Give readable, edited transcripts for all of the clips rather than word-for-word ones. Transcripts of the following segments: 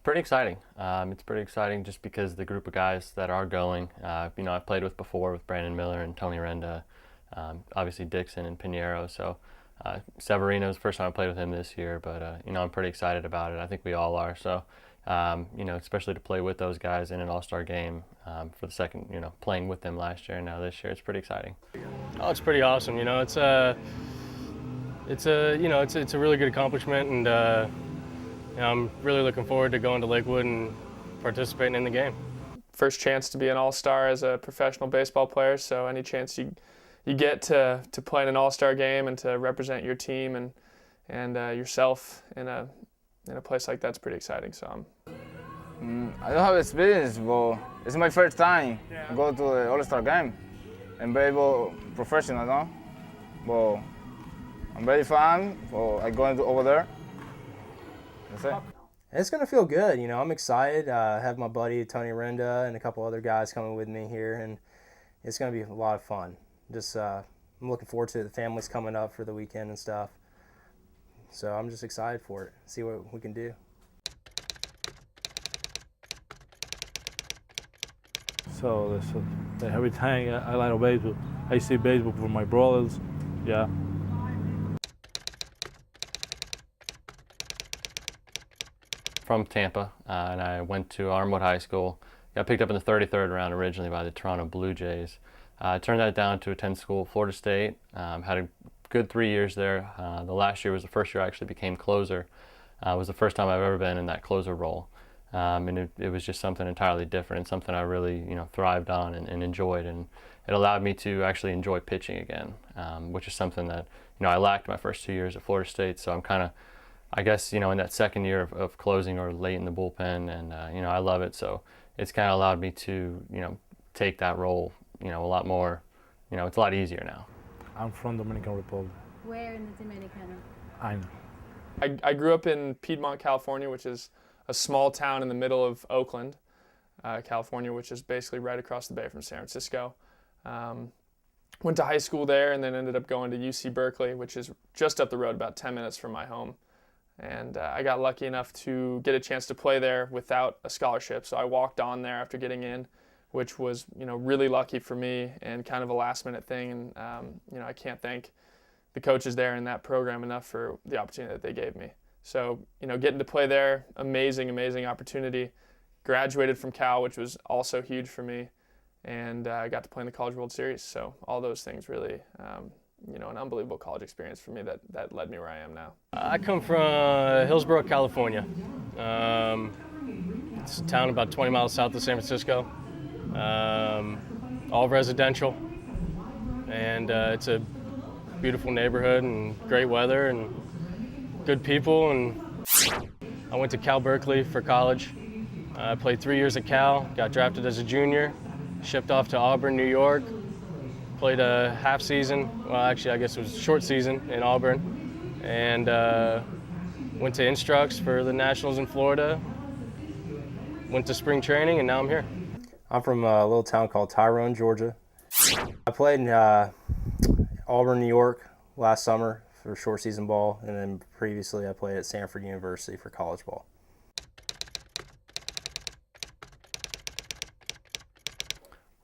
pretty exciting. It's pretty exciting just because the group of guys that are going, I've played with before with Brandon Miller and Tony Renda, obviously Dixon and Pineyro. So Severino is the first time I played with him this year, but I'm pretty excited about it. I think we all are. So especially to play with those guys in an All-Star game for the second, playing with them last year and now this year, it's pretty exciting. Oh, it's pretty awesome. It's a really good accomplishment, and I'm really looking forward to going to Lakewood and participating in the game. First chance to be an all-star as a professional baseball player, so any chance you get to play in an all-star game and to represent your team and yourself in a place like that's pretty exciting. So I don't have experience, but it's my first time go to the all-star game and baseball professional, no? But I'm very fun, so I'm going over there. That's it. It's going to feel good. I'm excited. I have my buddy Tony Renda and a couple other guys coming with me here, and it's going to be a lot of fun. I'm looking forward to it. The family's coming up for the weekend and stuff. So I'm just excited for it, see what we can do. So every time I like baseball, I see baseball for my brothers, yeah. From Tampa, and I went to Armwood High School. Got picked up in the 33rd round originally by the Toronto Blue Jays. Turned that down to attend school at Florida State. Had a good 3 years there. The last year was the first year I actually became closer. It was the first time I've ever been in that closer role. And it was just something entirely different and something I really thrived on and enjoyed. And it allowed me to actually enjoy pitching again, which is something that I lacked my first 2 years at Florida State. So I'm kind of, I guess, in that second year of closing or late in the bullpen, and I love it. So it's kind of allowed me to take that role a lot more. It's a lot easier now. I'm from Dominican Republic. Where in the Dominican? I know. I grew up in Piedmont, California, which is a small town in the middle of Oakland, California, which is basically right across the bay from San Francisco. Went to high school there and then ended up going to UC Berkeley, which is just up the road, about 10 minutes from my home. And I got lucky enough to get a chance to play there without a scholarship. So I walked on there after getting in, which was, really lucky for me and kind of a last-minute thing. And, I can't thank the coaches there in that program enough for the opportunity that they gave me. So, getting to play there, amazing, amazing opportunity. Graduated from Cal, which was also huge for me. And I got to play in the College World Series. So all those things really, an unbelievable college experience for me that led me where I am now. I come from Hillsborough, California. It's a town about 20 miles south of San Francisco. All residential, and it's a beautiful neighborhood and great weather and good people. And I went to Cal Berkeley for college. I played 3 years at Cal, got drafted as a junior, shipped off to Auburn, New York, played a half season, well actually I guess it was a short season in Auburn, and went to Instructs for the Nationals in Florida, went to spring training, and now I'm here. I'm from a little town called Tyrone, Georgia. I played in Auburn, New York last summer for short season ball, and then previously I played at Stanford University for college ball.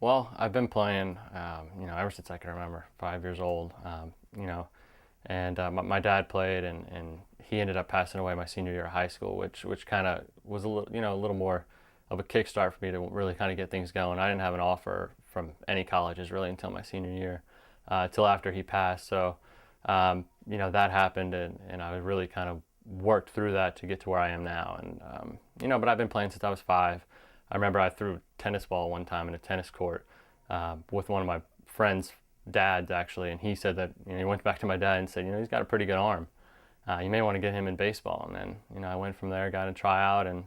Well, I've been playing, ever since I can remember, 5 years old, and my dad played, and he ended up passing away my senior year of high school, which kind of was a little more of a kickstart for me to really kind of get things going. I didn't have an offer from any colleges really until my senior year, till after he passed. So, that happened, and I really kind of worked through that to get to where I am now. And, but I've been playing since I was 5. I remember I threw a tennis ball one time in a tennis court with one of my friend's dads, actually, and he said that, he went back to my dad and said, he's got a pretty good arm. You may want to get him in baseball. And then, I went from there, got a tryout, and,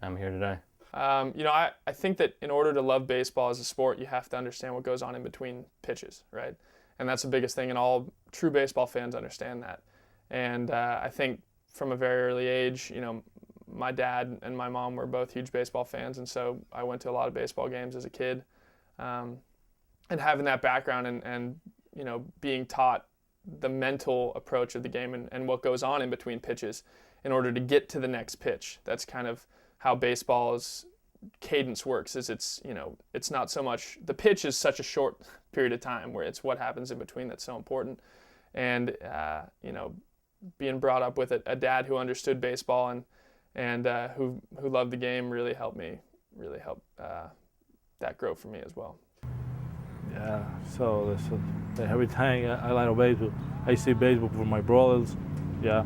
I'm here today. I think that in order to love baseball as a sport, you have to understand what goes on in between pitches, right? And that's the biggest thing, and all true baseball fans understand that. And I think from a very early age, my dad and my mom were both huge baseball fans, and so I went to a lot of baseball games as a kid. And having that background and being taught the mental approach of the game and what goes on in between pitches in order to get to the next pitch. That's kind of how baseball's cadence works. Is it's it's not so much the pitch is such a short period of time where it's what happens in between that's so important. And being brought up with a dad who understood baseball and who loved the game really helped that grow for me as well. Yeah, so every time I like baseball, I see baseball for my brothers. Yeah,